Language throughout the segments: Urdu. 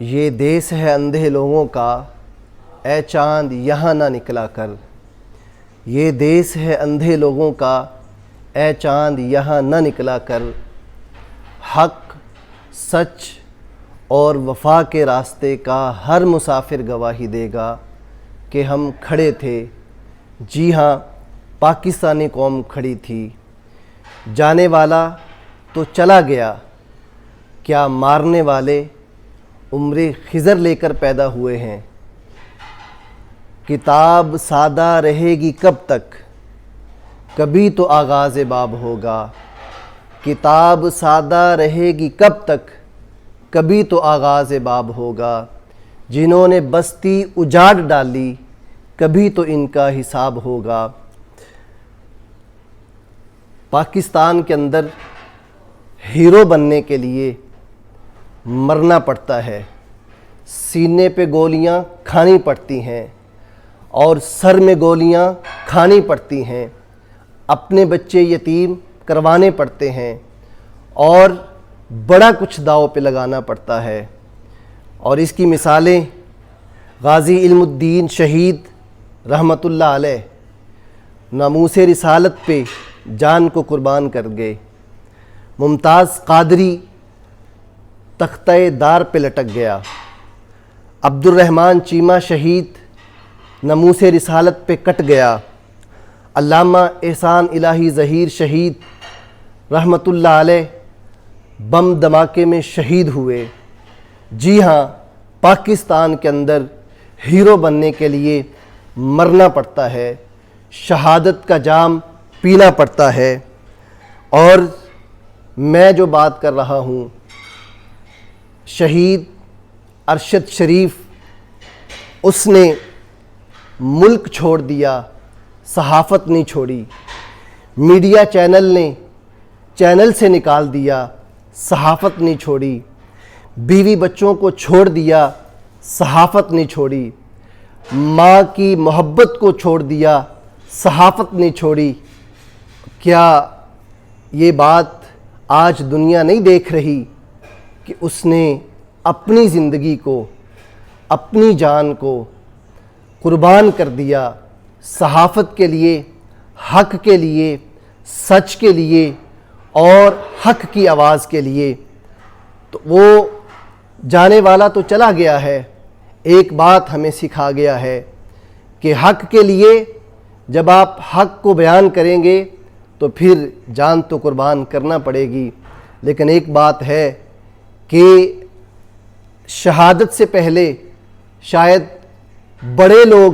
یہ دیس ہے اندھے لوگوں کا، اے چاند یہاں نہ نکلا کر۔ یہ دیس ہے اندھے لوگوں کا، اے چاند یہاں نہ نکلا کر۔ حق، سچ اور وفا کے راستے کا ہر مسافر گواہی دے گا کہ ہم کھڑے تھے۔ جی ہاں، پاکستانی قوم کھڑی تھی۔ جانے والا تو چلا گیا، کیا مارنے والے عمر خضر لے کر پیدا ہوئے ہیں۔ کتاب سادہ رہے گی کب تک، کبھی تو آغاز باب ہوگا۔ کتاب سادہ رہے گی کب تک، کبھی تو آغاز باب ہوگا۔ جنہوں نے بستی اجاڑ ڈالی، کبھی تو ان کا حساب ہوگا۔ پاکستان کے اندر ہیرو بننے کے لیے مرنا پڑتا ہے، سینے پہ گولیاں کھانی پڑتی ہیں اور سر میں گولیاں کھانی پڑتی ہیں، اپنے بچے یتیم کروانے پڑتے ہیں اور بڑا کچھ داؤ پہ لگانا پڑتا ہے۔ اور اس کی مثالیں غازی علم الدین شہید رحمۃ اللہ علیہ ناموس رسالت پہ جان کو قربان کر گئے۔ ممتاز قادری تختہ دار پہ لٹک گیا۔ عبد الرحمن چیمہ شہید ناموس رسالت پہ کٹ گیا۔ علامہ احسان الہی ظہیر شہید رحمۃ اللہ علیہ بم دھماکے میں شہید ہوئے۔ جی ہاں، پاکستان کے اندر ہیرو بننے کے لیے مرنا پڑتا ہے، شہادت کا جام پینا پڑتا ہے۔ اور میں جو بات کر رہا ہوں، شہید ارشد شریف، اس نے ملک چھوڑ دیا، صحافت نہیں چھوڑی۔ میڈیا چینل نے چینل سے نکال دیا، صحافت نہیں چھوڑی۔ بیوی بچوں کو چھوڑ دیا، صحافت نہیں چھوڑی۔ ماں کی محبت کو چھوڑ دیا، صحافت نہیں چھوڑی۔ کیا یہ بات آج دنیا نہیں دیکھ رہی کہ اس نے اپنی زندگی کو، اپنی جان کو قربان کر دیا صحافت کے لیے، حق کے لیے، سچ کے لیے اور حق کی آواز کے لیے؟ تو وہ جانے والا تو چلا گیا ہے، ایک بات ہمیں سکھا گیا ہے کہ حق کے لیے جب آپ حق کو بیان کریں گے تو پھر جان تو قربان کرنا پڑے گی۔ لیکن ایک بات ہے کہ شہادت سے پہلے شاید بڑے لوگ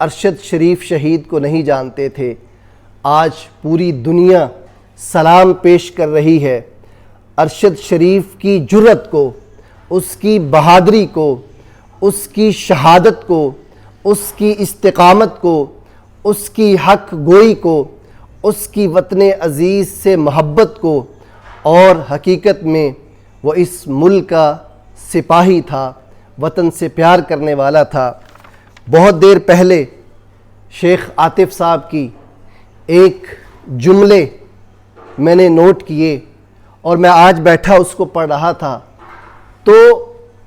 ارشد شریف شہید کو نہیں جانتے تھے۔ آج پوری دنیا سلام پیش کر رہی ہے ارشد شریف کی جرأت کو، اس کی بہادری کو، اس کی شہادت کو، اس کی استقامت کو، اس کی حق گوئی کو، اس کی وطن عزیز سے محبت کو۔ اور حقیقت میں وہ اس ملک کا سپاہی تھا، وطن سے پیار کرنے والا تھا۔ بہت دیر پہلے شیخ عاطف صاحب کی ایک جملے میں نے نوٹ کیے اور میں آج بیٹھا اس کو پڑھ رہا تھا، تو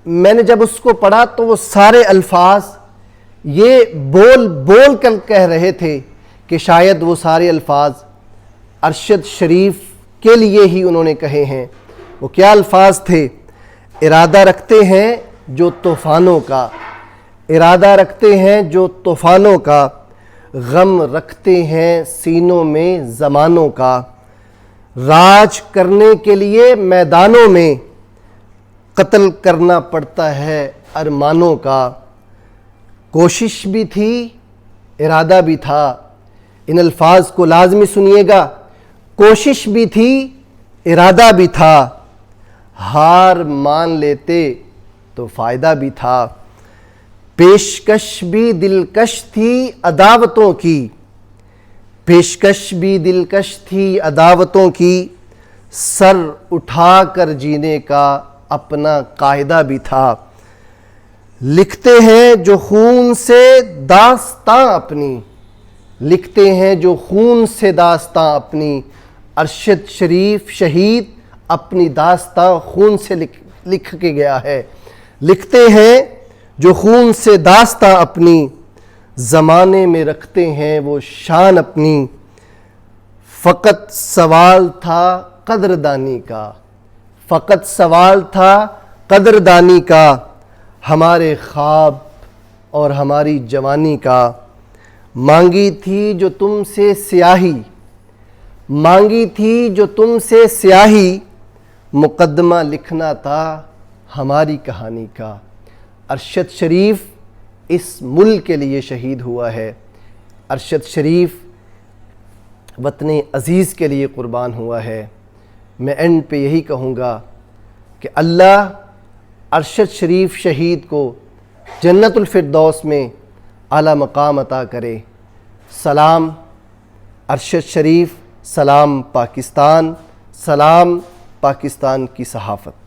میں نے جب اس کو پڑھا تو وہ سارے الفاظ یہ بول بول کر کہہ رہے تھے کہ شاید وہ سارے الفاظ ارشد شریف کے لیے ہی انہوں نے کہے ہیں۔ وہ کیا الفاظ تھے؟ ارادہ رکھتے ہیں جو طوفانوں کا، ارادہ رکھتے ہیں جو طوفانوں کا، غم رکھتے ہیں سینوں میں زمانوں کا، راج کرنے کے لیے میدانوں میں قتل کرنا پڑتا ہے ارمانوں کا۔ کوشش بھی تھی، ارادہ بھی تھا۔ ان الفاظ کو لازمی سنیے گا۔ کوشش بھی تھی، ارادہ بھی تھا، ہار مان لیتے تو فائدہ بھی تھا۔ پیشکش بھی دلکش تھی عداوتوں کی، پیشکش بھی دلکش تھی عداوتوں کی، سر اٹھا کر جینے کا اپنا قاعدہ بھی تھا۔ لکھتے ہیں جو خون سے داستاں اپنی، لکھتے ہیں جو خون سے داستاں اپنی۔ ارشد شریف شہید اپنی داستاں خون سے لکھ کے گیا ہے۔ لکھتے ہیں جو خون سے داستاں اپنی، زمانے میں رکھتے ہیں وہ شان اپنی، فقط سوال تھا قدردانی کا، فقط سوال تھا قدردانی کا، ہمارے خواب اور ہماری جوانی کا، مانگی تھی جو تم سے سیاہی، مانگی تھی جو تم سے سیاہی، مقدمہ لکھنا تھا ہماری کہانی کا۔ ارشد شریف اس ملک کے لیے شہید ہوا ہے، ارشد شریف وطن عزیز کے لیے قربان ہوا ہے۔ میں اینڈ پہ یہی کہوں گا کہ اللہ ارشد شریف شہید کو جنت الفردوس میں اعلیٰ مقام عطا کرے۔ سلام ارشد شریف، سلام پاکستان، سلام پاکستان کی صحافت۔